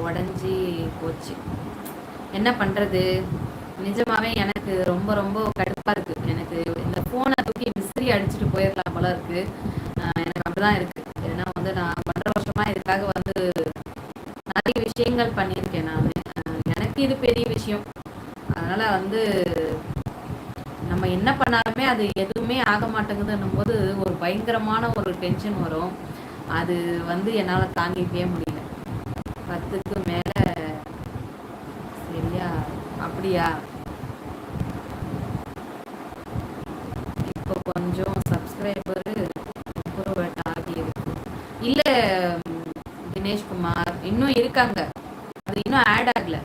உடஞ்சி போச்சு. என்ன பண்ணுறது? நிஜமாவே எனக்கு ரொம்ப ரொம்ப கடுப்பாக இருக்குது. எனக்கு இந்த ஃபோனை தூக்கி விசிறி அடிச்சுட்டு போயிடலாம் போல இருக்குது. எனக்கு அப்படிதான் இருக்குது. ஏன்னா வந்து நான் 1.5 வருஷமாக இதுக்காக வந்து நிறைய விஷயங்கள் பண்ணியிருக்கேன். நான் எனக்கு இது பெரிய விஷயம். அதனால் வந்து நம்ம என்ன பண்ணாலுமே அது எதுவுமே ஆக மாட்டேங்குதுன்னும் போது ஒரு பயங்கரமான ஒரு டென்ஷன் வரும். அது வந்து என்னால் தாங்கிக்கவே முடியல. 10க்கு மேலே. சரியா? அப்படியா? இப்போ கொஞ்சம் சப்ஸ்கிரைபரு இம்ப்ரூவ்மெண்ட் ஆகியிருக்கு. இல்லை தினேஷ்குமார், இன்னும் இருக்காங்க. அது இன்னும் ஆட் ஆகலை.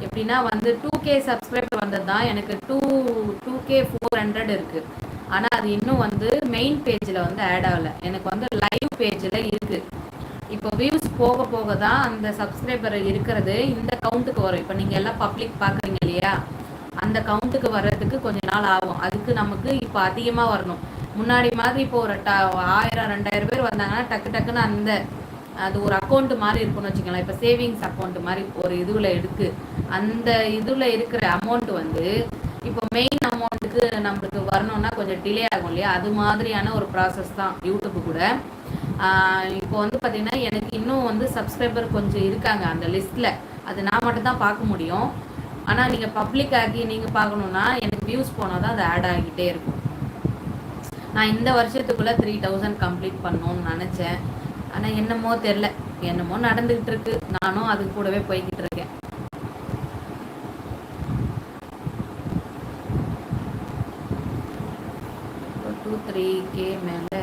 எப்படின்னா வந்து 2K சப்ஸ்கிரைபர் வந்தது தான். எனக்கு 2K400 இருக்குது. ஆனால் அது இன்னும் வந்து மெயின் பேஜில் வந்து ஆட் ஆகலை. எனக்கு வந்து லைவ் பேஜில் இருக்குது. இப்போ வியூஸ் போக போக தான் அந்த சப்ஸ்கிரைபர் இருக்கிறது இந்த கவுண்ட்டுக்கு வரும். இப்போ நீங்கள் எல்லாம் பப்ளிக் பார்க்குறீங்க இல்லையா, அந்த கவுண்ட்டுக்கு வர்றதுக்கு கொஞ்சம் நாள் ஆகும். அதுக்கு நமக்கு இப்போ அதிகமாக வரணும். முன்னாடி மாதிரி இப்போ ஒரு 1000-2000 பேர் வந்தாங்கன்னா டக்கு டக்குன்னு அந்த அது ஒரு அக்கௌண்ட் மாதிரி இருக்குன்னு வச்சுக்கலாம். இப்போ சேவிங்ஸ் அக்கௌண்ட் மாதிரி ஒரு இதுவில் இருக்குது. அந்த இதில் இருக்கிற அமௌண்ட் வந்து இப்போ மெயின் அமௌண்ட்டுக்கு நம்மளுக்கு வரணும்னா கொஞ்சம் டிலே ஆகும் இல்லையா, அது மாதிரியான ஒரு ப்ராசஸ் தான் யூடியூப் கூட. இப்போ வந்து பார்த்திங்கன்னா எனக்கு இன்னும் வந்து சப்ஸ்கிரைபர் கொஞ்சம் இருக்காங்க அந்த லிஸ்ட்டில். அது நான் மட்டும் தான் பார்க்க முடியும். ஆனால் நீங்கள் பப்ளிக் ஆகி நீங்கள் பார்க்கணுன்னா எனக்கு வியூஸ் போனால் தான் அது ஆட் ஆகிட்டே இருக்கும். நான் இந்த வருஷத்துக்குள்ளே 3000 கம்ப்ளீட் பண்ணணும்னு நினச்சேன். ஆனால் என்னமோ தெரில, என்னமோ நடந்துக்கிட்டு இருக்கு. நானும் அது கூடவே போய்கிட்டு இருக்கேன். இப்போ 2-3K மேலே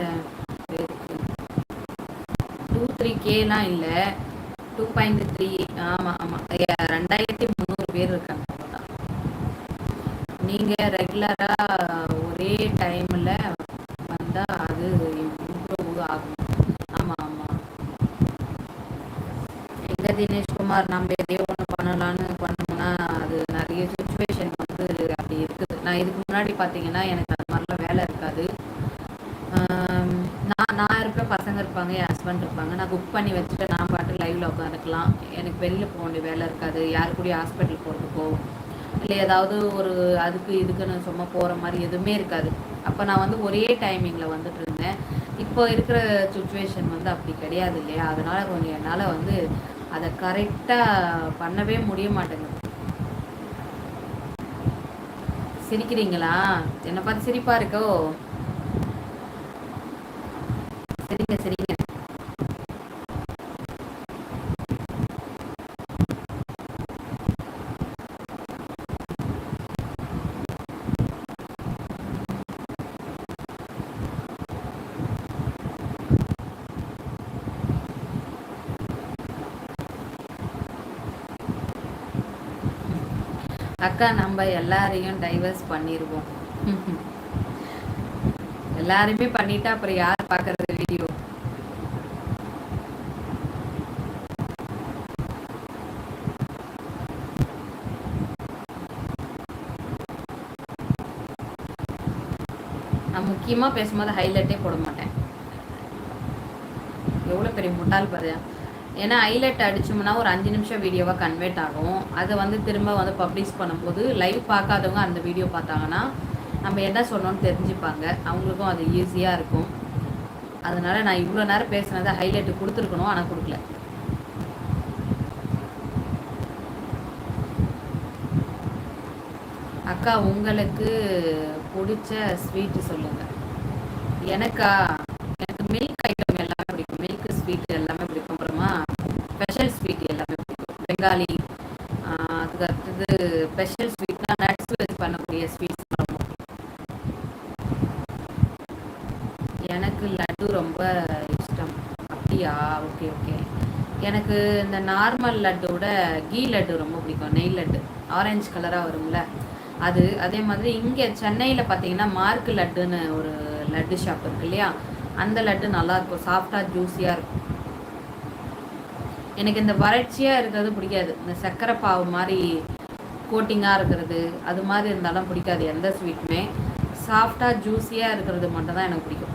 2-3Kலாம் இல்லை, 2.3. ஆமாம் ஆமாம், 2300 பேர் இருக்காங்க. நீங்கள் ரெகுலராக ஒரே டைமில் வந்தால் அது இம்ப்ரூவ் ஆகும். ஆமாம் ஆமாம். எங்கே தினேஷ்குமார், நம்ம எதையோ ஒன்று பண்ணணும்னா அது நிறைய சுச்சுவேஷன் வந்து அப்படி இருக்குது. நான் இதுக்கு முன்னாடி பார்த்தீங்கன்னா எனக்கு அது மாதிரிலாம் வேலை இருக்காது. நான் இருப்பேன், பசங்க இருப்பாங்க, என் ஹஸ்பண்ட் இருப்பாங்க. நான் குக் பண்ணி வச்சுட்டு நான் பாட்டு லைவில் உட்காந்துக்கலாம். எனக்கு வெளியில் போக வேண்டிய வேலை இருக்காது. யாரு கூடயும் ஹாஸ்பிட்டல் போகிறதுக்கோ இல்லை ஏதாவது ஒரு அதுக்கு இதுக்குன்னு சும்மா போகிற மாதிரி எதுவுமே இருக்காது. அப்போ நான் வந்து ஒரே டைமிங்கில் வந்துட்டு இருந்தேன். இப்போ இருக்கிற சுச்சுவேஷன் வந்து அப்படி கிடையாது இல்லையா, அதனால் கொஞ்சம் என்னால் வந்து அதை கரெக்டாக பண்ணவே முடிய மாட்டேங்குது. சிரிக்கிறீங்களா? என்னை பார்த்து சிரிப்பாக இருக்கோ? சரிங்க சரிங்க. அக்கா, நம்ம எல்லாரையும் டைவர்ஸ் பண்ணிடுவோம். எல்லாருமே பண்ணிட்டா அப்புறம் யார் பார்க்கறது வீடியோ? நான் முக்கியமாக பேசும்போது ஹைலைட்டே போட மாட்டேன். எவ்வளோ பெரிய முட்டாள் பாரு. ஏன்னா ஹைலைட் அடிச்சோம்னா ஒரு 5 நிமிஷம் வீடியோவாக கன்வெர்ட் ஆகும். அதை வந்து திரும்ப வந்து பப்ளிஷ் பண்ணும்போது லைவ் பார்க்காதவங்க அந்த வீடியோ பார்த்தாங்கன்னா நம்ம என்ன சொன்னோன்னு தெரிஞ்சுப்பாங்க. அவங்களுக்கும் அது ஈஸியாக இருக்கும். அதனால் நான் இவ்வளோ நேரம் பேசுனதை ஹைலைட்டு கொடுத்துருக்கணும், ஆனால் கொடுக்கல. அக்கா, உங்களுக்கு பிடிச்ச ஸ்வீட்டு சொல்லுங்கள். எனக்கு மில்க் ஐட்டம் எல்லாமே பிடிக்கும். மில்க் ஸ்வீட் எல்லாமே பிடிக்கும். அப்புறமா ஸ்பெஷல் ஸ்வீட் எல்லாமே பிடிக்கும். பெங்காலி, அதுக்கு அடுத்தது ஸ்பெஷல் ஸ்வீட்னா நட்ஸ் வச்சு பண்ணக்கூடிய ஸ்வீட்ஸ் ரொம்ப எனக்கு லட்டு ரொம்ப இஷ்டம். அப்படியா? Okay okay. எனக்கு இந்த நார்மல் லட்டோட கீ லட்டு ரொம்ப பிடிக்கும். நெய் லட்டு ஆரஞ்சு கலராக வரும்ல அது. அதே மாதிரி இங்கே சென்னையில் பார்த்தீங்கன்னா மார்க் லட்டுன்னு ஒரு லட்டு ஷாப் இருக்கு இல்லையா, அந்த லட்டு நல்லாயிருக்கும். சாஃப்டாக ஜூஸியாக இருக்கும். எனக்கு இந்த வறட்சியாக இருக்கிறது பிடிக்காது. இந்த சர்க்கரை பாவு மாதிரி கோட்டிங்காக இருக்கிறது அது மாதிரி இருந்தாலும் பிடிக்காது. எந்த ஸ்வீட்டுமே சாஃப்டாக ஜூஸியாக இருக்கிறது மட்டும்தான் எனக்கு பிடிக்கும்.